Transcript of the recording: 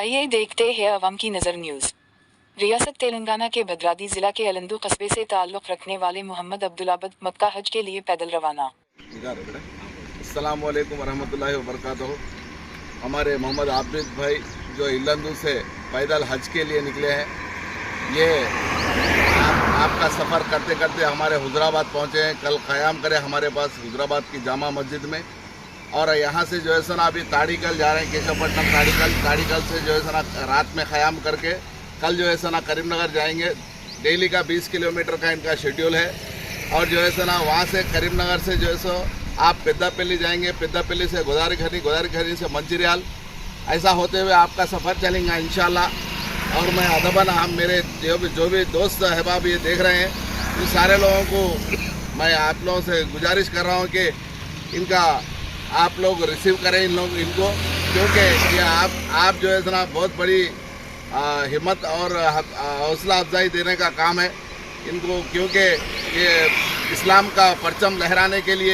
आइए देखते हैं अवाम की नज़र न्यूज़। रियासत तेलंगाना के भद्रादी जिला के अलंदू कस्बे से ताल्लुक़ रखने वाले मोहम्मद अब्दुल-आबद मक्का हज के लिए पैदल रवाना। अस्सलाम वालेकुम वरहमतुल्लाहि वबरकातुहू। हमारे मोहम्मद आबिद भाई जो इलंदू से पैदल हज के लिए निकले हैं, ये आपका सफ़र करते करते हमारे हुजराबाद पहुँचे हैं। कल क़याम करें हमारे पास हुजराबाद की जामा मस्जिद में, और यहाँ से जो है सो ना अभी ताड़ीकल जा रहे हैं, केशवपट्टनम ताड़ीकल से जो है सो ना रात में क़याम करके कल जो है सो ना करीमनगर जाएंगे। डेली का 20 किलोमीटर का इनका शेड्यूल है। और जो है सो ना वहाँ से करीमनगर से जो है सो आप पेद्दापल्ली जाएंगे, पेद्दापल्ली से गोदावरी से मंचिर्याल, ऐसा होते हुए आपका सफ़र चलेगा इंशाल्लाह। और मैं अदबन हम मेरे जो भी दोस्त अहबाब ये देख रहे हैं, इन सारे लोगों को मैं आप लोगों से गुजारिश कर रहा हूँ कि इनका आप लोग रिसीव करें इनको, क्योंकि ये आप जो है ना बहुत बड़ी हिम्मत और हौसला अफजाई देने का काम है इनको, क्योंकि ये इस्लाम का परचम लहराने के लिए